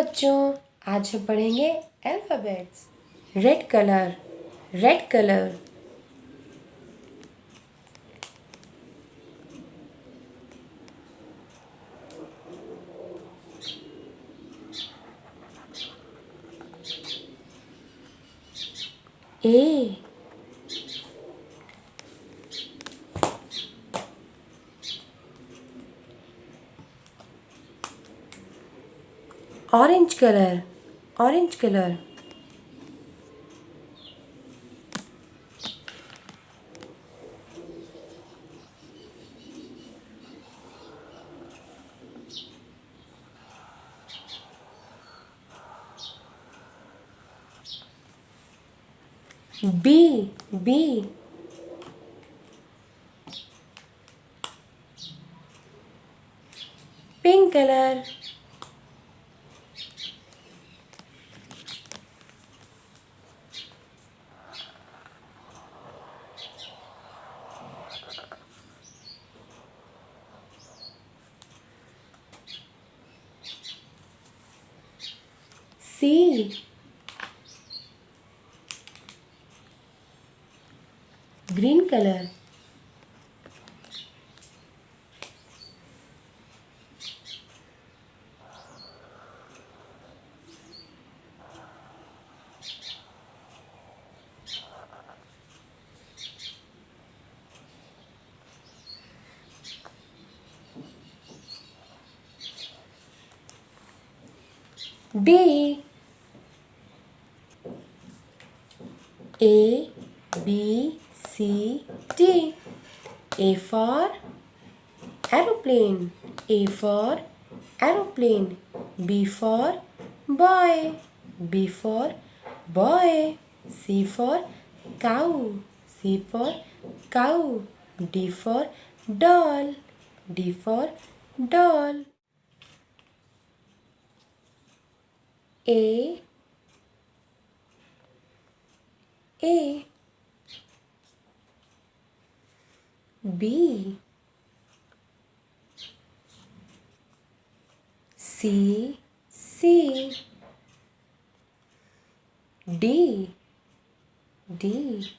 बच्चों, आज हम पढ़ेंगे alphabets. Red colour, red colour. A, orange color, orange color. B, B. Pink color. C, green color. D, A, B, C, D. A for aeroplane. A for aeroplane. B for boy. B for boy. C for cow. C for cow. D for doll. D for doll. A, A. B, C, C. D, D.